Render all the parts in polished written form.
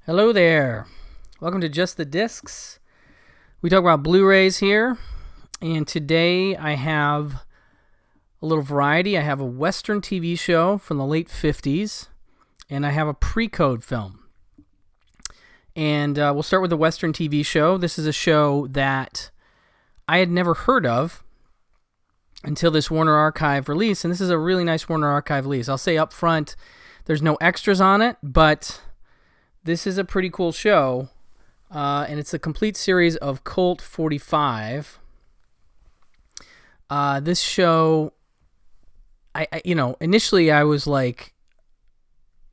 Hello there. Welcome to Just the Discs. We talk about Blu-rays here, and today I have a little variety. I have a Western TV show from the late 50s, and I have a pre-code film. And we'll start with the Western TV show. This is a show that I had never heard of until this Warner Archive release, and this is a really nice Warner Archive release. I'll say up front, there's no extras on it, but this is a pretty cool show, and it's a complete series of COLT 45. This show, initially I was like,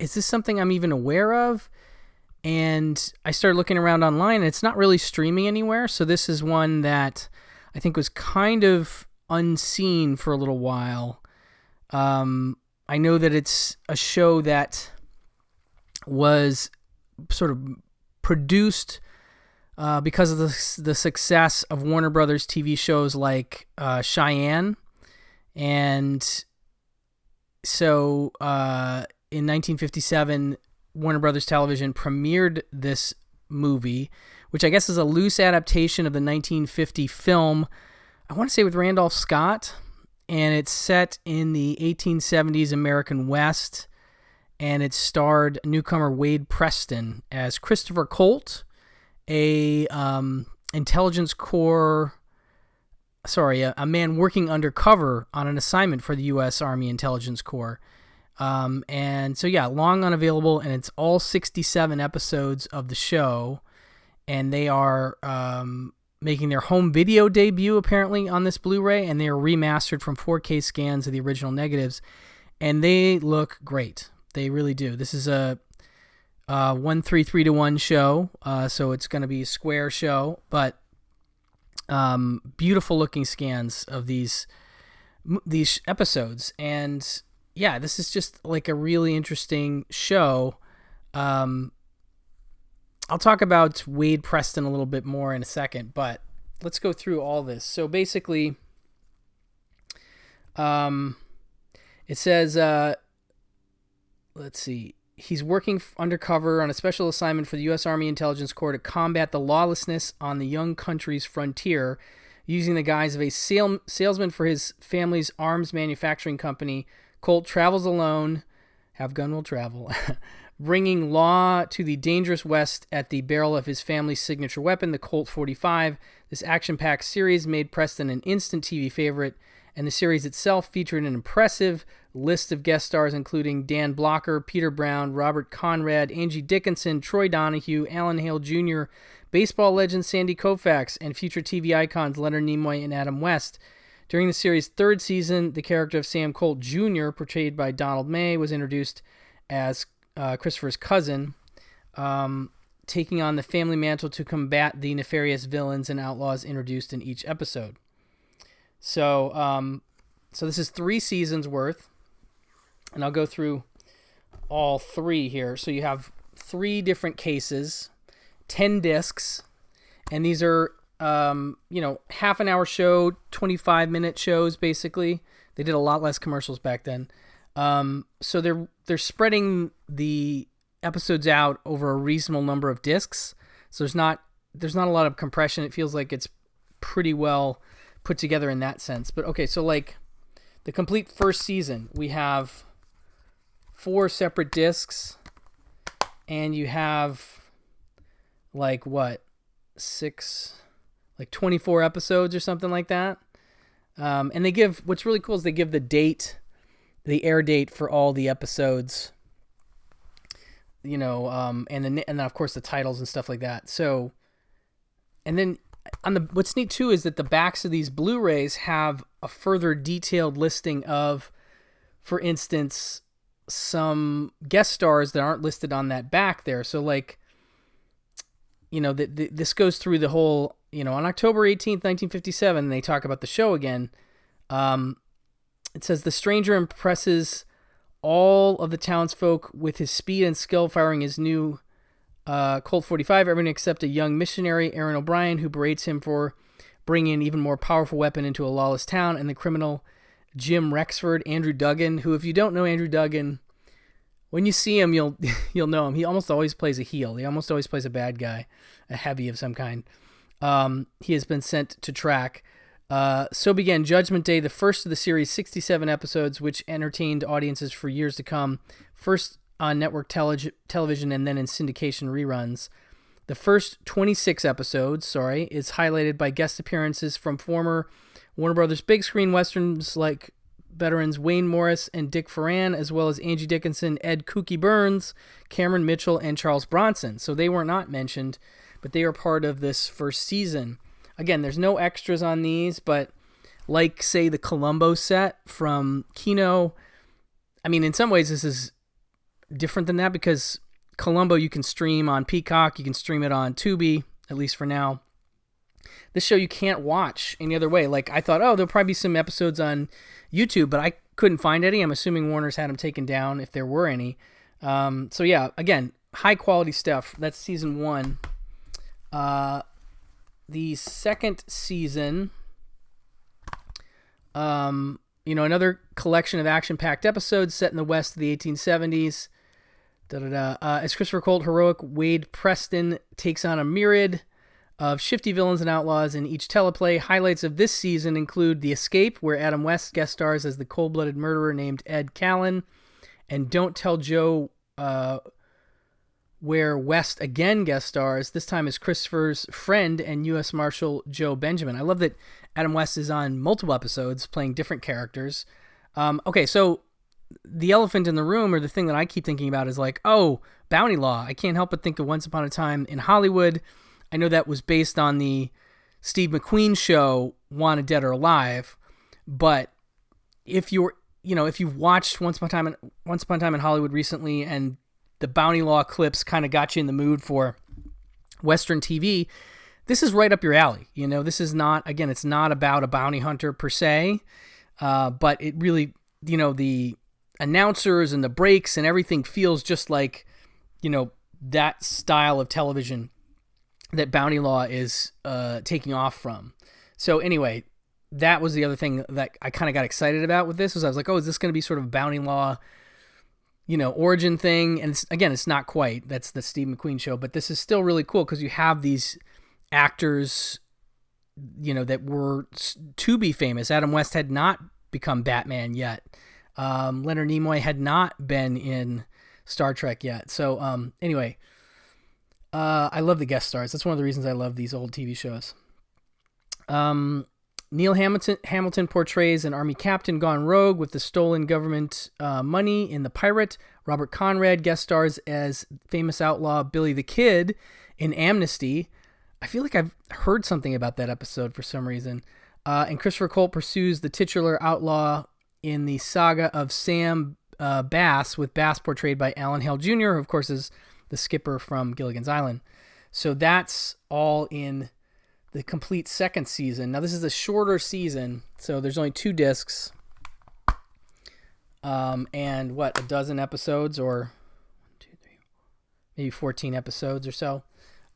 is this something I'm even aware of? And I started looking around online, and it's not really streaming anywhere, so this is one that I think was kind of unseen for a little while. I know that it's a show that was sort of produced because of the success of Warner Brothers TV shows like Cheyenne. And so in 1957, Warner Brothers Television premiered this movie, which I guess is a loose adaptation of the 1950 film, I want to say with Randolph Scott, and it's set in the 1870s American West. And it starred newcomer Wade Preston as Christopher Colt, a man working undercover on an assignment for the U.S. Army Intelligence Corps. And so, long unavailable, and it's all 67 episodes of the show, and they are making their home video debut, apparently, on this Blu-ray, and they are remastered from 4K scans of the original negatives, and they look great. They really do. This is a 1-3-3-1 show, so it's going to be a square show, but beautiful looking scans of these episodes. And yeah, this is just like a really interesting show. I'll talk about Wade Preston a little bit more in a second, but let's go through all this. So basically, it says, let's see. He's working undercover on a special assignment for the U.S. Army Intelligence Corps to combat the lawlessness on the young country's frontier, using the guise of a salesman for his family's arms manufacturing company. Colt travels alone. Have gun will travel. Bringing law to the dangerous West at the barrel of his family's signature weapon, the Colt 45. This action-packed series made Preston an instant TV favorite, and the series itself featured an impressive list of guest stars, including Dan Blocker, Peter Brown, Robert Conrad, Angie Dickinson, Troy Donahue, Alan Hale Jr., baseball legend Sandy Koufax, and future TV icons Leonard Nimoy and Adam West. During the series' third season, the character of Sam Colt Jr., portrayed by Donald May, was introduced as Christopher's cousin, taking on the family mantle to combat the nefarious villains and outlaws introduced in each episode. So this is 3 seasons worth, and I'll go through all 3 here. So you have 3 different cases, 10 discs, and these are, half an hour show, 25-minute shows, basically. They did a lot less commercials back then. So they're spreading the episodes out over a reasonable number of discs. So there's not a lot of compression. It feels like it's pretty well put together in that sense. But okay, so like the complete first season, we have 4 separate discs, and you have 24 episodes or something like that. And they give, what's really cool is they give the date, the air date for all the episodes, and then of course the titles and stuff like that. So, and then what's neat too is that the backs of these Blu-rays have a further detailed listing of, for instance, some guest stars that aren't listed on that back there. So this goes through the whole, on October 18th, 1957, they talk about the show again. It says the stranger impresses all of the townsfolk with his speed and skill, firing his new Colt 45, everyone except a young missionary, Aaron O'Brien, who berates him for bringing an even more powerful weapon into a lawless town, and the criminal Jim Rexford, Andrew Duggan, who, if you don't know Andrew Duggan, when you see him, you'll know him. He almost always plays a heel. He almost always plays a bad guy, a heavy of some kind. He has been sent to track. So began Judgment Day, the first of the series' 67 episodes, which entertained audiences for years to come, first on network television and then in syndication reruns. The first 26 episodes, is highlighted by guest appearances from former Warner Brothers big screen westerns like veterans Wayne Morris and Dick Foran, as well as Angie Dickinson, Ed Kooky Burns, Cameron Mitchell, and Charles Bronson. So they were not mentioned, but they are part of this first season. Again, there's no extras on these, but like, say, the Columbo set from Kino, I mean, in some ways this is different than that because Columbo you can stream on Peacock, you can stream it on Tubi, at least for now. This show you can't watch any other way. Like, I thought, there'll probably be some episodes on YouTube, but I couldn't find any. I'm assuming Warner's had them taken down if there were any. So yeah, again, high quality stuff. That's season 1. The second season, another collection of action-packed episodes set in the West of the 1870s. As Christopher Colt, heroic Wade Preston takes on a myriad of shifty villains and outlaws in each teleplay. Highlights of this season include The Escape, where Adam West guest stars as the cold-blooded murderer named Ed Callan, and Don't Tell Joe, where West again guest stars, this time as Christopher's friend and U.S. Marshal Joe Benjamin. I love that Adam West is on multiple episodes playing different characters. Okay, so the elephant in the room, or the thing that I keep thinking about, is like, Bounty Law. I can't help but think of Once Upon a Time in Hollywood. I know that was based on the Steve McQueen show, Wanted Dead or Alive, but if you've watched Once Upon a Time in Hollywood recently, and the Bounty Law clips kind of got you in the mood for Western TV, this is right up your alley. This is not, again, it's not about a bounty hunter per se, but it really, the announcers and the breaks and everything feels just like, that style of television that Bounty Law is taking off from. So anyway, that was the other thing that I kind of got excited about with this, was I was like, is this going to be sort of Bounty Law, origin thing? And it's not quite. That's the Steve McQueen show, but this is still really cool because you have these actors, that were to be famous. Adam West had not become Batman yet. Leonard Nimoy had not been in Star Trek yet. So anyway, I love the guest stars. That's one of the reasons I love these old TV shows. Neil Hamilton portrays an army captain gone rogue with the stolen government money in The Pirate. Robert Conrad guest stars as famous outlaw Billy the Kid in Amnesty. I feel like I've heard something about that episode for some reason. And Christopher Colt pursues the titular outlaw in the saga of Sam Bass, with Bass portrayed by Alan Hale Jr., who of course is the skipper from Gilligan's Island. So that's all in the complete second season. Now, this is a shorter season, so there's only 2 discs, and a dozen episodes, or 1, 2, 3, maybe 14 episodes or so.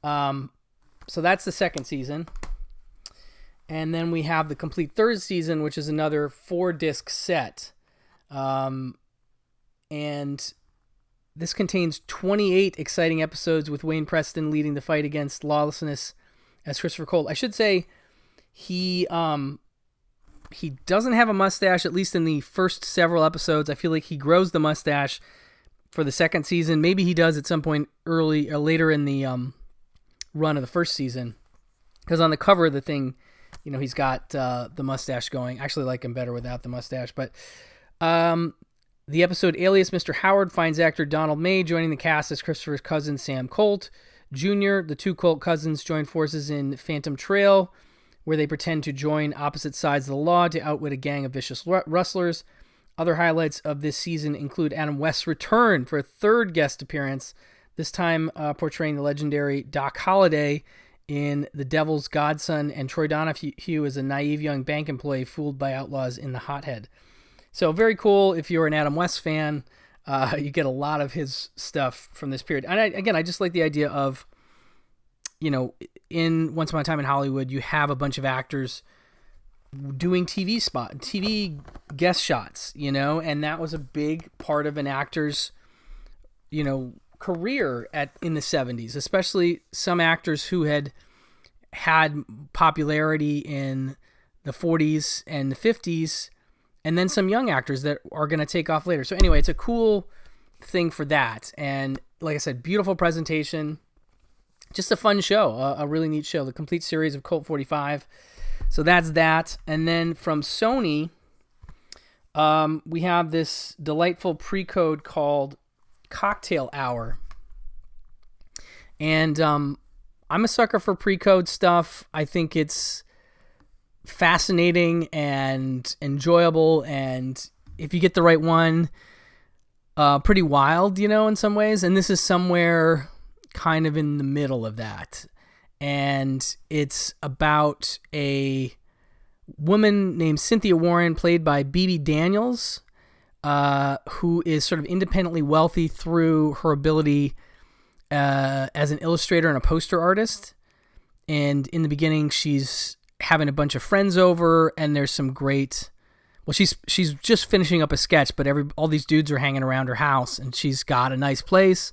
So that's the second season. And then we have the complete third season, which is another 4-disc set. And this contains 28 exciting episodes with Wayne Preston leading the fight against lawlessness as Christopher Colt. I should say he doesn't have a mustache, at least in the first several episodes. I feel like he grows the mustache for the second season. Maybe he does at some point early or later in the run of the first season, because on the cover of the thing, he's got the mustache going. I actually like him better without the mustache. But the episode Alias Mr. Howard finds actor Donald May joining the cast as Christopher's cousin Sam Colt Jr. The 2 Colt cousins join forces in Phantom Trail, where they pretend to join opposite sides of the law to outwit a gang of vicious rustlers. Other highlights of this season include Adam West's return for a 3rd guest appearance, this time portraying the legendary Doc Holliday in The Devil's Godson, and Troy Donahue as a naive young bank employee fooled by outlaws in The Hothead. So very cool. If you're an Adam West fan, you get a lot of his stuff from this period. And I just like the idea of, in Once Upon a Time in Hollywood, you have a bunch of actors doing TV guest shots, and that was a big part of an actor's career in the 70s, especially some actors who had popularity in the 40s and the 50s, and then some young actors that are going to take off later. So anyway, it's a cool thing for that. And like I said, beautiful presentation, just a fun show, a really neat show, the complete series of Colt 45. So that's that. And then from Sony, we have this delightful pre-code called Cocktail Hour. And I'm a sucker for pre-code stuff. I think it's fascinating and enjoyable, and if you get the right one, pretty wild, in some ways. And this is somewhere kind of in the middle of that. And it's about a woman named Cynthia Warren, played by Bebe Daniels, who is sort of independently wealthy through her ability as an illustrator and a poster artist. And in the beginning, she's having a bunch of friends over, and there's some great... Well, she's just finishing up a sketch, but all these dudes are hanging around her house, and she's got a nice place,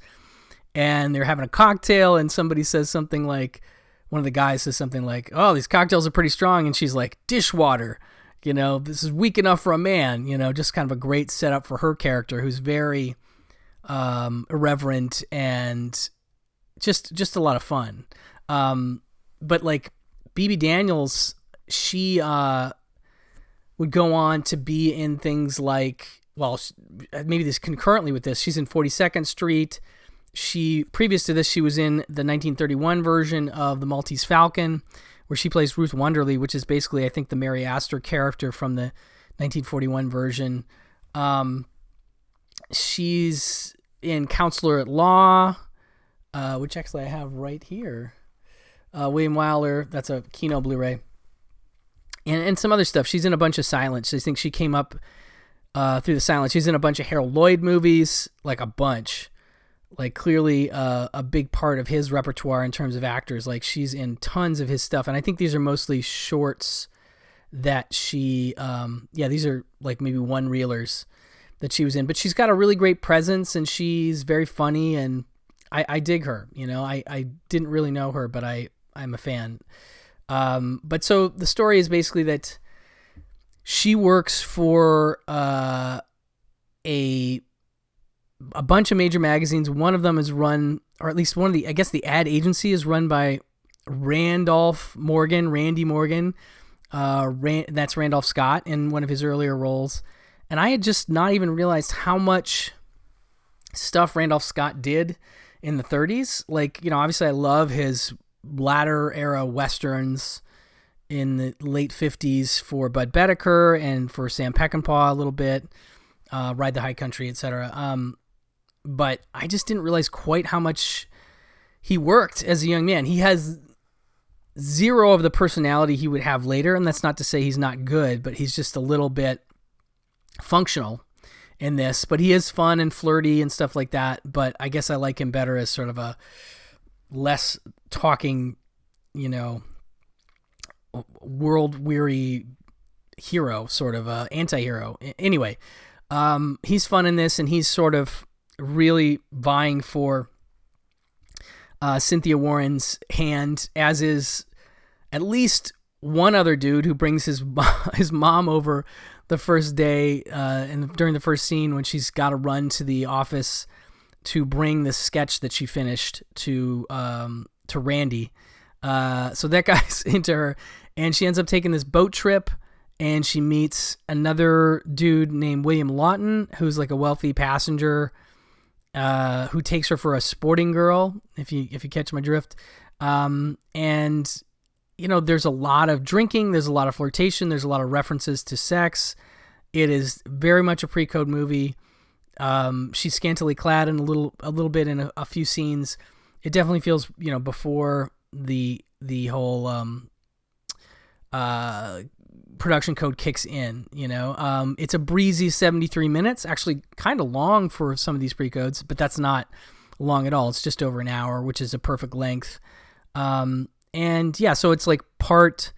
and they're having a cocktail, and somebody says something like... One of the guys says something like, "Oh, these cocktails are pretty strong," and she's like, "Dishwater. This is weak enough for a man." Just kind of a great setup for her character, who's very irreverent and just a lot of fun. But like Bebe Daniels, she would go on to be in things like, well, maybe this concurrently with this, she's in 42nd Street. Previous to this, she was in the 1931 version of The Maltese Falcon, where she plays Ruth Wonderly, which is basically, I think, the Mary Astor character from the 1941 version. She's in Counselor at Law, which actually I have right here. William Wyler, that's a Kino Blu-ray. And some other stuff. She's in a bunch of silents. I think she came up through the silents. She's in a bunch of Harold Lloyd movies, like a bunch. Like clearly a big part of his repertoire in terms of actors. Like she's in tons of his stuff. And I think these are mostly shorts that she, these are like maybe one-reelers that she was in. But she's got a really great presence, and she's very funny, and I dig her. I didn't really know her, but I'm a fan. But so the story is basically that she works for a bunch of major magazines. One of them is run, or at least one of the, I guess the ad agency is run by Randy Morgan. That's Randolph Scott in one of his earlier roles. And I had just not even realized how much stuff Randolph Scott did in the 30s. Like, obviously I love his latter era Westerns in the late 50s for Bud Bedecker and for Sam Peckinpah a little bit, Ride the High Country, etc. But I just didn't realize quite how much he worked as a young man. He has zero of the personality he would have later, and that's not to say he's not good, but he's just a little bit functional in this. But he is fun and flirty and stuff like that, but I guess I like him better as sort of a less talking, world-weary hero, sort of anti-hero. Anyway, he's fun in this, and he's sort of really vying for Cynthia Warren's hand, as is at least one other dude who brings his mom over the first day and during the first scene when she's got to run to the office to bring the sketch that she finished to Randy. So that guy's into her, and she ends up taking this boat trip, and she meets another dude named William Lawton, who's like a wealthy passenger, who takes her for a sporting girl, if you catch my drift. And there's a lot of drinking, there's a lot of flirtation, there's a lot of references to sex. It is very much a pre-code movie. She's scantily clad in a little bit in a few scenes. It definitely feels, before the whole production code kicks in. It's a breezy 73 minutes, actually kind of long for some of these pre-codes, but that's not long at all. It's just over an hour, which is a perfect length. And yeah, so it's like part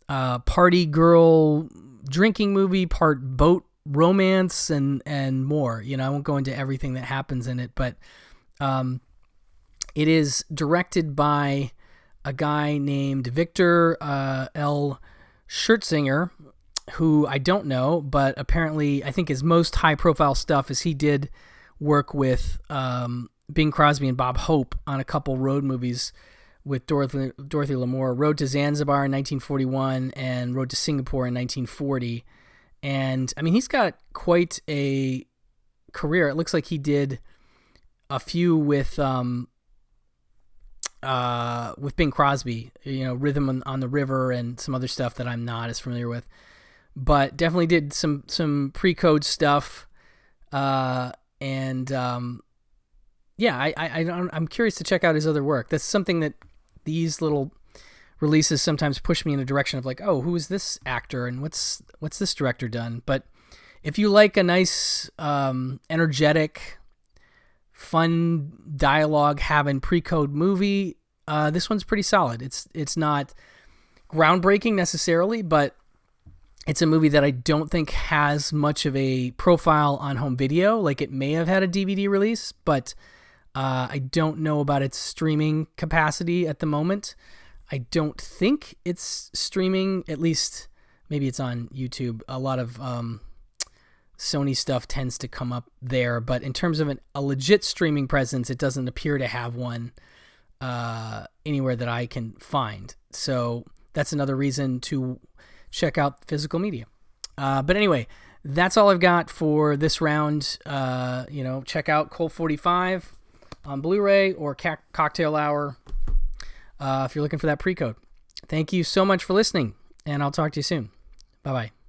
party girl drinking movie, part boat romance and more. I won't go into everything that happens in it, but it is directed by a guy named Victor L. Schertzinger, who I don't know, but apparently I think his most high-profile stuff is he did work with Bing Crosby and Bob Hope on a couple road movies with Dorothy Lamour, Road to Zanzibar in 1941 and Road to Singapore in 1940. And, I mean, he's got quite a career. It looks like he did a few with Bing Crosby, Rhythm on the River and some other stuff that I'm not as familiar with. But definitely did some pre-code stuff. I'm curious to check out his other work. That's something that these little releases sometimes push me in a direction of like, oh, who is this actor and what's this director done? But if you like a nice, energetic, fun dialogue having pre-code movie, this one's pretty solid. It's not groundbreaking necessarily, but it's a movie that I don't think has much of a profile on home video. Like it may have had a DVD release, but I don't know about its streaming capacity at the moment. I don't think it's streaming, at least maybe it's on YouTube. A lot of Sony stuff tends to come up there, but in terms of a legit streaming presence, it doesn't appear to have one anywhere that I can find. So that's another reason to check out physical media. But anyway, that's all I've got for this round. Check out COLT 45 on Blu-ray or Cocktail Hour if you're looking for that pre-code. Thank you so much for listening, and I'll talk to you soon. Bye-bye.